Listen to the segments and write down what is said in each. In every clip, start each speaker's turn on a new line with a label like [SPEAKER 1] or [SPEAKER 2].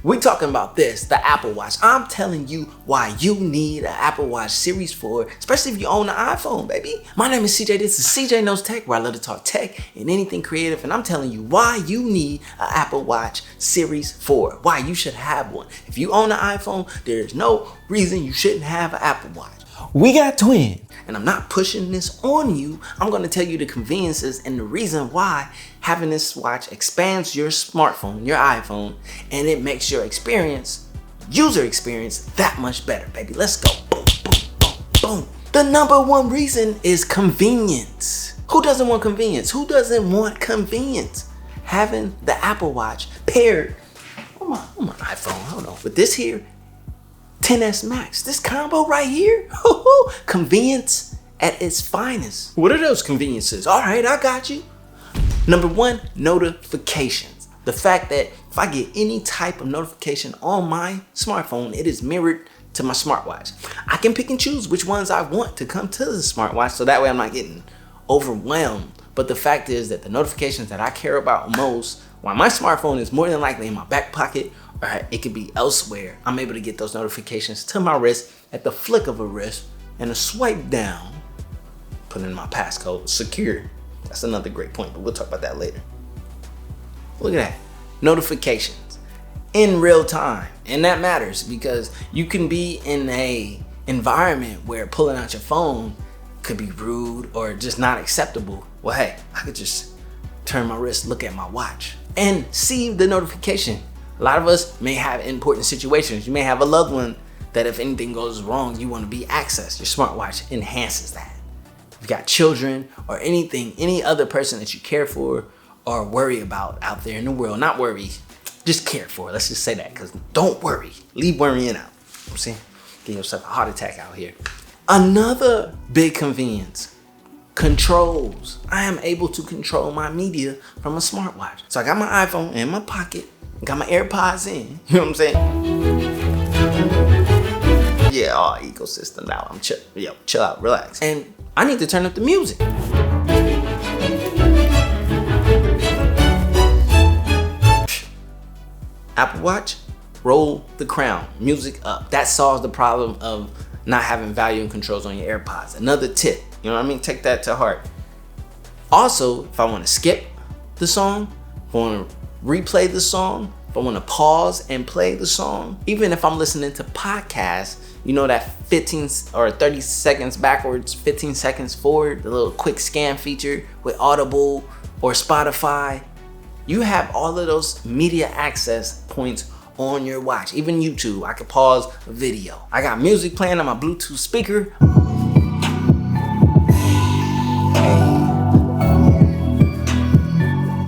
[SPEAKER 1] We talking about this, the Apple Watch. I'm telling you why you need an Apple Watch Series 4, especially if you own an iPhone, baby. My name is CJ. This is CJ Knows Tech, where I love to talk tech and anything creative. And I'm telling you why you need an Apple Watch Series 4. Why you should have one. If you own an iPhone, there's no reason you shouldn't have an Apple Watch. We got twins. And I'm not pushing this on you. I'm going to tell you the conveniences and the reason why having this watch expands your smartphone, your iPhone, and it makes your experience, user experience, that much better, baby. Let's go. Boom, boom, boom, boom. The number one reason is convenience. Who doesn't want convenience? Who doesn't want convenience? Having the Apple Watch paired on my iPhone, hold on, with this here, XS Max, this combo right here, convenience at its finest. What are those conveniences? All right, I got you. Number one, notifications. The fact that if I get any type of notification on my smartphone, it is mirrored to my smartwatch. I can pick and choose which ones I want to come to the smartwatch, so that way I'm not getting overwhelmed. But the fact is that the notifications that I care about most, while my smartphone is more than likely in my back pocket, or it could be elsewhere, I'm able to get those notifications to my wrist at the flick of a wrist and a swipe down, put in my passcode, secure. That's another great point, but we'll talk about that later. Look at that, notifications in real time. And that matters because you can be in a environment where pulling out your phone could be rude or just not acceptable. Well, hey, I could just turn my wrist, look at my watch and see the notification. A lot of us may have important situations. You may have a loved one that if anything goes wrong, you want to be accessed. Your smartwatch enhances that. If you got children or anything, any other person that you care for or worry about out there in the world, not worry, just care for. Let's just say that, because don't worry. Leave worrying out. You know what I'm saying? Get yourself a heart attack out here. Another big convenience, controls. I am able to control my media from a smartwatch. So I got my iPhone in my pocket. Got my AirPods in, you know what I'm saying? Yeah, all ecosystem now. I'm chill. Yo, chill out, relax. And I need to turn up the music. Apple Watch, roll the crown, music up. That solves the problem of not having volume controls on your AirPods. Another tip, you know what I mean? Take that to heart. Also, if I want to skip the song, if I want to replay the song, if I want to pause and play the song, even if I'm listening to podcasts, you know that 15 or 30 seconds backwards, 15 seconds forward, the little quick scan feature with Audible or Spotify. You have all of those media access points on your watch. Even YouTube, I can pause a video. I got music playing on my Bluetooth speaker.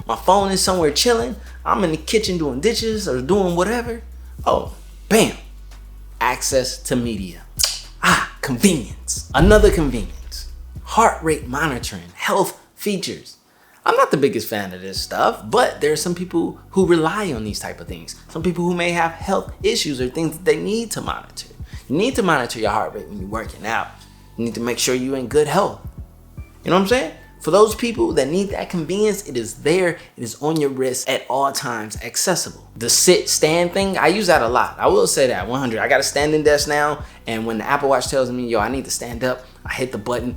[SPEAKER 1] My phone is somewhere chilling. I'm in the kitchen doing dishes or doing whatever. Oh, bam. Access to media. Convenience. Another convenience. Heart rate monitoring, health features. I'm not the biggest fan of this stuff, but there are some people who rely on these type of things. Some people who may have health issues or things that they need to monitor. You need to monitor your heart rate when you're working out. You need to make sure you're in good health. You know what I'm saying? For those people that need that convenience, it is there. It is on your wrist at all times, accessible. The sit stand thing, I use that a lot. I will say that 100. I got a standing desk now, and when the Apple Watch tells me, yo, I need to stand up, I hit the button,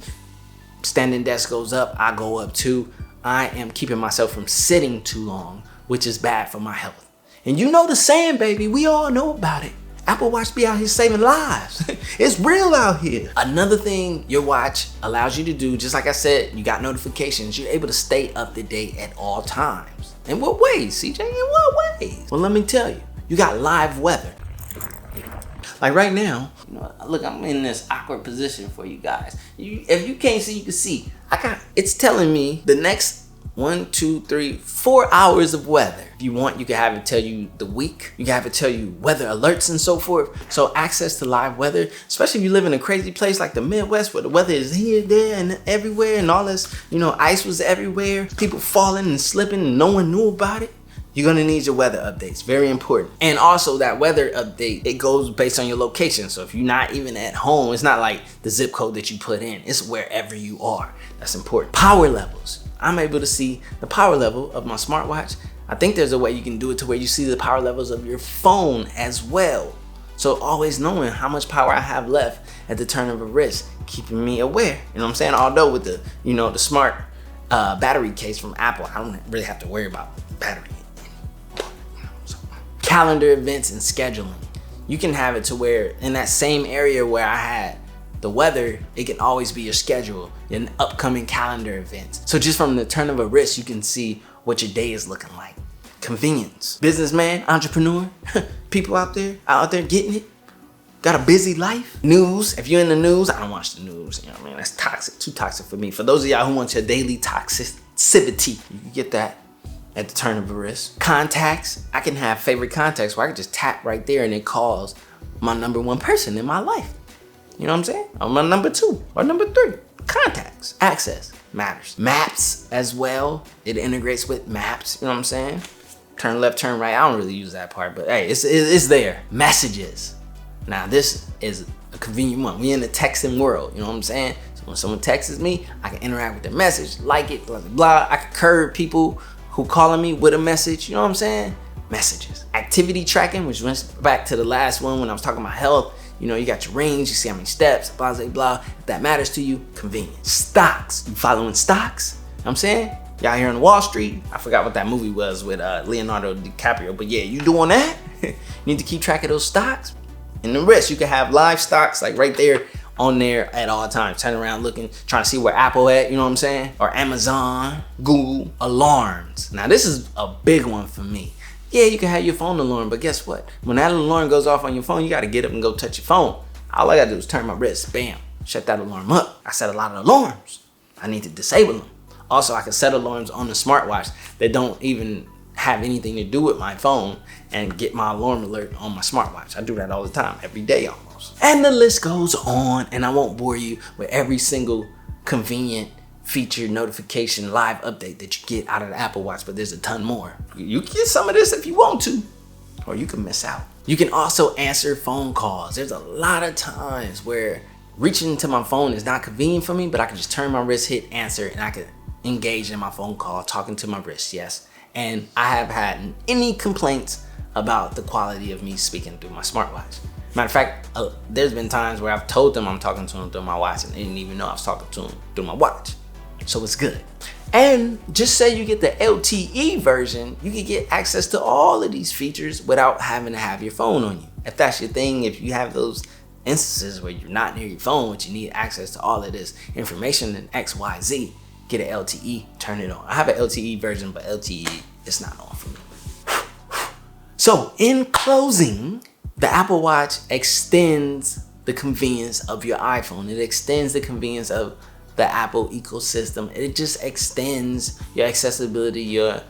[SPEAKER 1] standing desk goes up, I go up too. I am keeping myself from sitting too long, which is bad for my health. And you know the saying, baby, we all know about it. Apple Watch be out here saving lives. It's real out here. Another thing your watch allows you to do, just like I said, you got notifications. You're able to stay up to date at all times. In what ways, CJ? In what ways? Well, let me tell you. You got live weather. Like right now, you know, look, I'm in this awkward position for you guys. If you can't see, you can see. It's telling me the next 1, 2, 3, 4 hours of weather. If you want, you can have it tell you the week. You can have it tell you weather alerts and so forth. So access to live weather, especially if you live in a crazy place like the Midwest where the weather is here, there, and everywhere, and all this, you know, ice was everywhere, people falling and slipping and no one knew about it. You're gonna need your weather updates, very important. And also that weather update, it goes based on your location. So if you're not even at home, it's not like the zip code that you put in, it's wherever you are. That's important. Power levels. I'm able to see the power level of my smartwatch I think there's a way you can do it to where you see the power levels of your phone as well. So always knowing how much power I have left at the turn of a wrist, keeping me aware. You know what I'm saying? Although with the, the smart battery case from Apple, I don't really have to worry about battery. So, calendar events and scheduling. You can have it to where in that same area where I had the weather, it can always be your schedule, an upcoming calendar events. So just from the turn of a wrist, you can see what your day is looking like. Convenience. Businessman, entrepreneur, people out there getting it. Got a busy life. News. If you're in the news, I don't watch the news. You know what I mean? That's toxic. Too toxic for me. For those of y'all who want your daily toxicity, you can get that at the turn of a wrist. Contacts. I can have favorite contacts where I can just tap right there and it calls my number one person in my life. You know what I'm saying? Or my number 2 or number 3. Contacts. Access matters. Maps as well. It integrates with maps. You know what I'm saying? Turn left, turn right. I don't really use that part, but hey, it's there. Messages. Now this is a convenient one. We in the texting world. You know what I'm saying? So when someone texts me, I can interact with their message, like it, blah, blah, blah. I can curve people who calling me with a message. You know what I'm saying? Messages. Activity tracking, which went back to the last one when I was talking about health. You got your range, you see how many steps, blah, blah, blah. If that matters to you, convenience. Stocks. You following stocks? You know what I'm saying? Y'all here on Wall Street? I forgot what that movie was with Leonardo DiCaprio. But yeah, you doing that? You need to keep track of those stocks. And the rest, you can have live stocks like right there on there at all times. Turn around looking, trying to see where Apple at, you know what I'm saying? Or Amazon, Google, alarms. Now this is a big one for me. Yeah, you can have your phone alarm, but guess what? When that alarm goes off on your phone, you gotta get up and go touch your phone. All I gotta do is turn my wrist, bam, shut that alarm up. I set a lot of alarms. I need to disable them. Also, I can set alarms on the smartwatch that don't even have anything to do with my phone and get my alarm alert on my smartwatch. I do that all the time, every day almost. And the list goes on, and I won't bore you with every single convenient feature, notification, live update that you get out of the Apple Watch, but there's a ton more. You can get some of this if you want to, or you can miss out. You can also answer phone calls. There's a lot of times where reaching into my phone is not convenient for me, but I can just turn my wrist, hit answer, and I can engage in my phone call, talking to my wrist, yes. And I have had any complaints about the quality of me speaking through my smartwatch. Matter of fact, there's been times where I've told them I'm talking to them through my watch and they didn't even know I was talking to them through my watch. So it's good. And just say you get the LTE version, you can get access to all of these features without having to have your phone on you. If that's your thing, if you have those instances where you're not near your phone, but you need access to all of this information in XYZ, get an LTE, turn it on. I have an LTE version, but LTE is not on for me. So in closing, the Apple Watch extends the convenience of your iPhone. It extends the convenience of the Apple ecosystem. It just extends your accessibility, your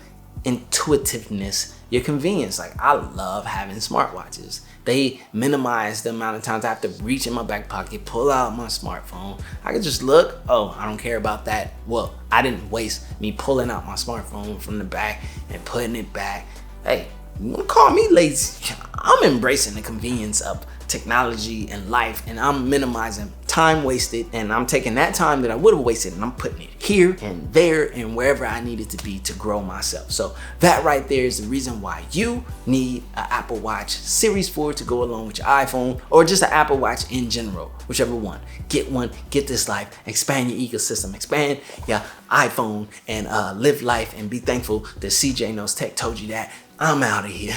[SPEAKER 1] intuitiveness, your convenience. Like, I love having smartwatches. They minimize the amount of times I have to reach in my back pocket, pull out my smartphone. I can just look, oh, I don't care about that. Well, I didn't waste me pulling out my smartphone from the back and putting it back. Hey, you wanna call me lazy? I'm embracing the convenience of technology and life, and I'm minimizing time wasted, and I'm taking that time that I would have wasted and I'm putting it here and there and wherever I need it to be to grow myself. So that right there is the reason why you need an Apple Watch Series 4 to go along with your iPhone, or just an Apple Watch in general, whichever one. Get one, get this life, expand your ecosystem, expand your iPhone, and live life and be thankful that CJ Knows Tech told you that. I'm out of here.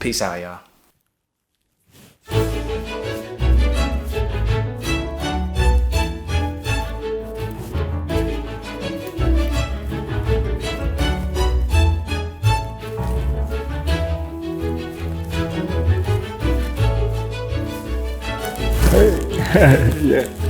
[SPEAKER 1] Peace out, y'all.
[SPEAKER 2] Yeah.